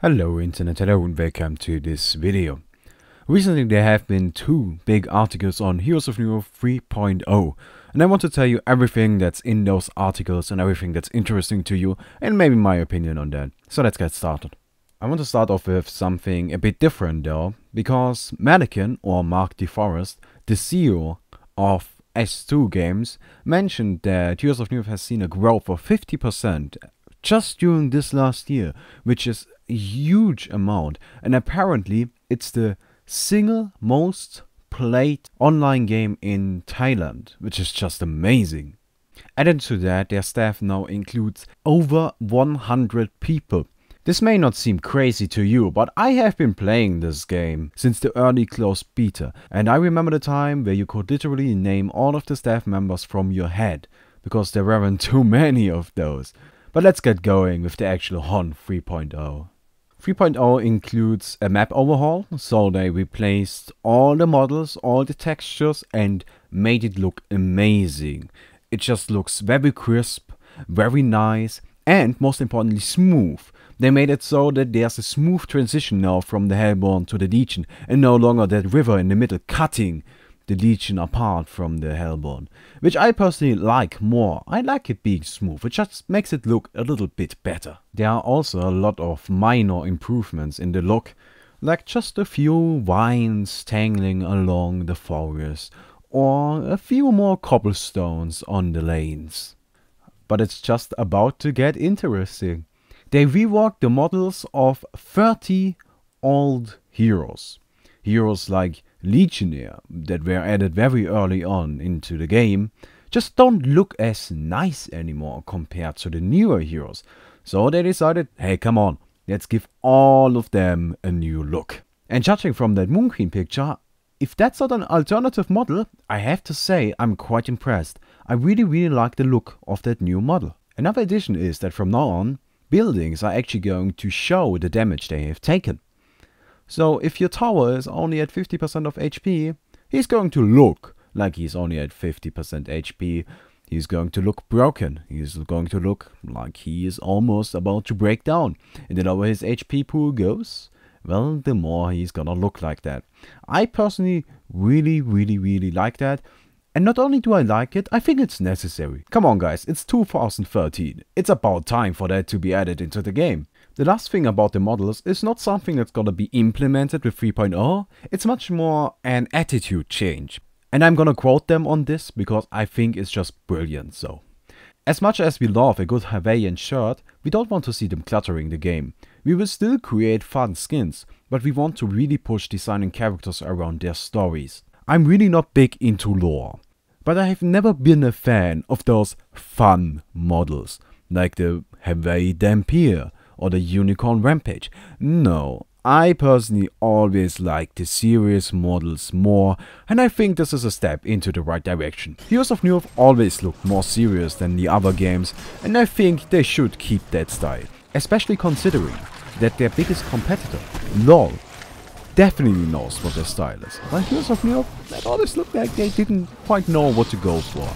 Hello internet, hello and welcome to this video. Recently there have been two big articles on Heroes of New 3.0 and I want to tell you everything that's in those articles and everything that's interesting to you and maybe my opinion on that. So let's get started. I want to start off with something a bit different though, because Mannequin or Mark DeForest, the CEO of S2 Games, mentioned that Heroes of New has seen a growth of 50% just during this last year, which is a huge amount, and apparently it's the single most played online game in Thailand, which is just amazing. Added to that, their staff now includes over 100 people. This may not seem crazy to you, but I have been playing this game since the early closed beta, and I remember the time where you could literally name all of the staff members from your head, because there weren't too many of those. But let's get going with the actual HON 3.0. 3.0 includes a map overhaul, so they replaced all the models, all the textures and made it look amazing. It just looks very crisp, very nice and most importantly smooth. They made it so that there's a smooth transition now from the Hellborn to the Legion and no longer that river in the middle cutting the Legion apart from the Hellborn, which I personally like more. I like it being smooth, it just makes it look a little bit better. There are also a lot of minor improvements in the look, like just a few vines tangling along the forest, or a few more cobblestones on the lanes. But it's just about to get interesting. They reworked the models of 30 old heroes. Heroes like Legionnaire that were added very early on into the game just don't look as nice anymore compared to the newer heroes. So they decided, hey come on, let's give all of them a new look. And judging from that Moon Queen picture, if that's not an alternative model, I have to say I'm quite impressed. I really like the look of that new model. Another addition is that from now on, buildings are actually going to show the damage they have taken. So if your tower is only at 50% of HP, he's going to look like he's only at 50% HP. He's going to look broken. He's going to look like he is almost about to break down. And the lower his HP pool goes, well, the more he's gonna look like that. I personally really like that. And not only do I like it, I think it's necessary. Come on guys, it's 2013. It's about time for that to be added into the game. The last thing about the models is not something that's gonna be implemented with 3.0, it's much more an attitude change. And I'm gonna quote them on this because I think it's just brilliant. So, as much as we love a good Hawaiian shirt, we don't want to see them cluttering the game. We will still create fun skins, but we want to really push designing characters around their stories. I'm really not big into lore, but I have never been a fan of those fun models, like the Hawaii Dampier or the Unicorn Rampage. No, I personally always like the serious models more, and I think this is a step into the right direction. Heroes of New have always looked more serious than the other games, and I think they should keep that style, especially considering that their biggest competitor, LoL, definitely knows what their style is. While Heroes of New, it always looked like they didn't quite know what to go for.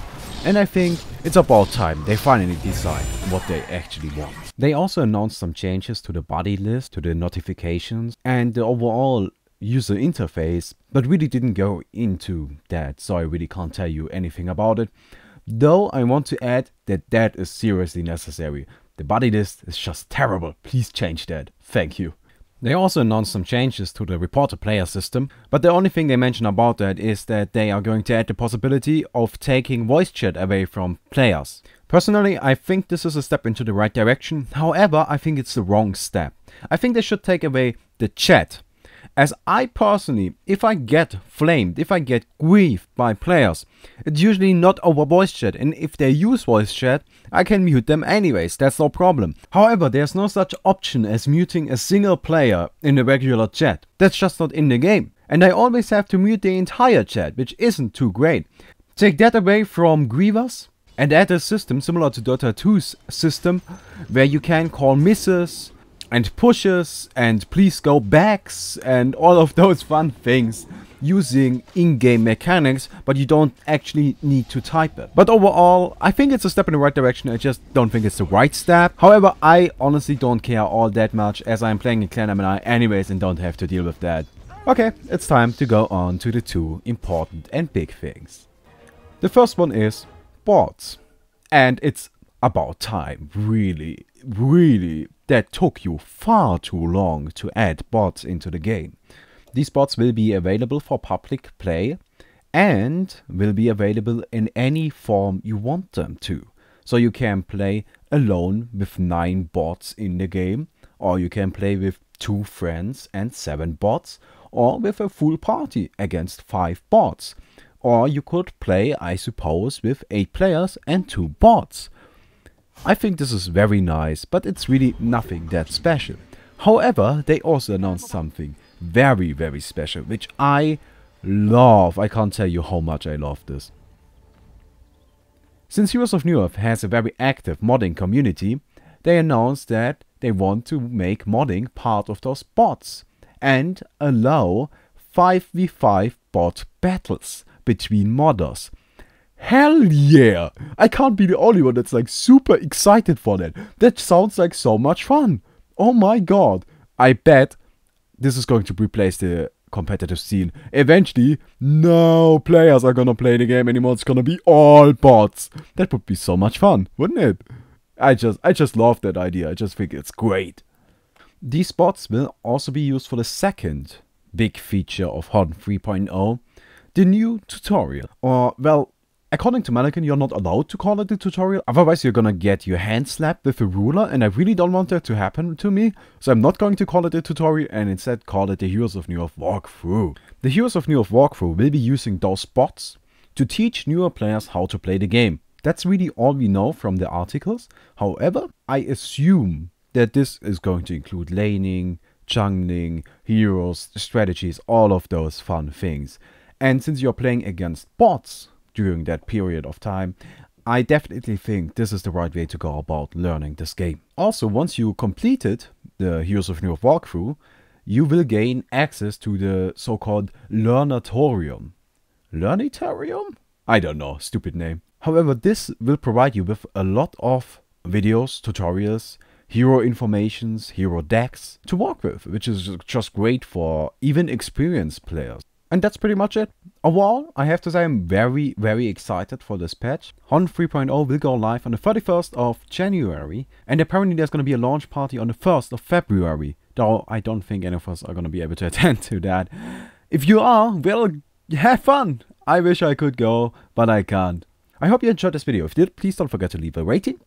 And I think it's about time they finally decide what they actually want. They also announced some changes to the body list, to the notifications, and the overall user interface, but really didn't go into that, so I really can't tell you anything about it. Though I want to add that that is seriously necessary. The body list is just terrible. Please change that. Thank you. They also announced some changes to the reported player system, but the only thing they mention about that is that they are going to add the possibility of taking voice chat away from players. Personally, I think this is a step into the right direction, however, I think it's the wrong step. I think they should take away the chat. As I personally, if I get flamed, if I get griefed by players, it's usually not over voice chat, and if they use voice chat, I can mute them anyways, that's no problem. However, there's no such option as muting a single player in the regular chat. That's just not in the game. And I always have to mute the entire chat, which isn't too great. Take that away from grievers and add a system similar to Dota 2's system, where you can call misses and pushes and please go backs and all of those fun things using in-game mechanics, but you don't actually need to type it. But overall, I think it's a step in the right direction. I just don't think it's the right step. However, I honestly don't care all that much, as I'm playing in Clan MNI anyways and don't have to deal with that. Okay, it's time to go on to the two important and big things. The first one is bots. And it's about time, really, that took you far too long to add bots into the game. These bots will be available for public play and will be available in any form you want them to. So you can play alone with 9 bots in the game, or you can play with 2 friends and 7 bots, or with a full party against 5 bots. Or you could play, I suppose, with 8 players and 2 bots. I think this is very nice, but it's really nothing that special. However, they also announced something very special, which I love. I can't tell you how much I love this. Since Heroes of New Earth has a very active modding community, they announced that they want to make modding part of those bots and allow 5v5 bot battles between modders. Hell yeah! I can't be the only one that's like super excited for that. That sounds like so much fun. Oh my god. I bet this is going to replace the competitive scene. Eventually, no players are gonna play the game anymore. It's gonna be all bots. That would be so much fun, wouldn't it? I just love that idea. I just think it's great. These bots will also be used for the second big feature of HON 3.0, the new tutorial. Or, well, according to Mannequin, you're not allowed to call it the tutorial, otherwise you're gonna get your hand slapped with a ruler, and I really don't want that to happen to me, so I'm not going to call it a tutorial and instead call it the Heroes of New Earth walkthrough. The Heroes of New Earth walkthrough will be using those bots to teach newer players how to play the game. That's really all we know from the articles. However, I assume that this is going to include laning, jungling, heroes, strategies, all of those fun things. And since you're playing against bots during that period of time, I definitely think this is the right way to go about learning this game. Also, once you completed the Heroes of New Earth walkthrough, you will gain access to the so-called Learnatorium. Learnatorium? I don't know, stupid name. However, this will provide you with a lot of videos, tutorials, hero informations, hero decks to work with, which is just great for even experienced players. And that's pretty much it. Overall, I have to say I'm very excited for this patch. HON 3.0 will go live on the 31st of January, and apparently there's going to be a launch party on the 1st of February, though I don't think any of us are going to be able to attend to that. If you are, well, have fun! I wish I could go, but I can't. I hope you enjoyed this video. If you did, please don't forget to leave a rating.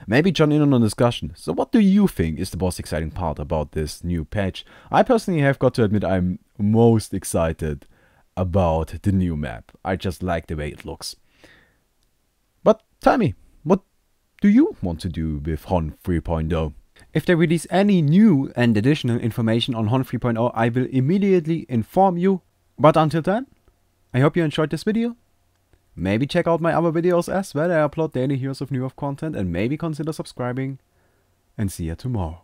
Maybe join in on a discussion. So what do you think is the most exciting part about this new patch? I personally have got to admit I'm most excited about the new map. I just like the way it looks. But tell me, what do you want to do with HON 3.0? If they release any new and additional information on HON 3.0, I will immediately inform you. But until then, I hope you enjoyed this video. Maybe check out my other videos as well. I upload daily Heroes of New Earth content, and maybe consider subscribing. And see you tomorrow.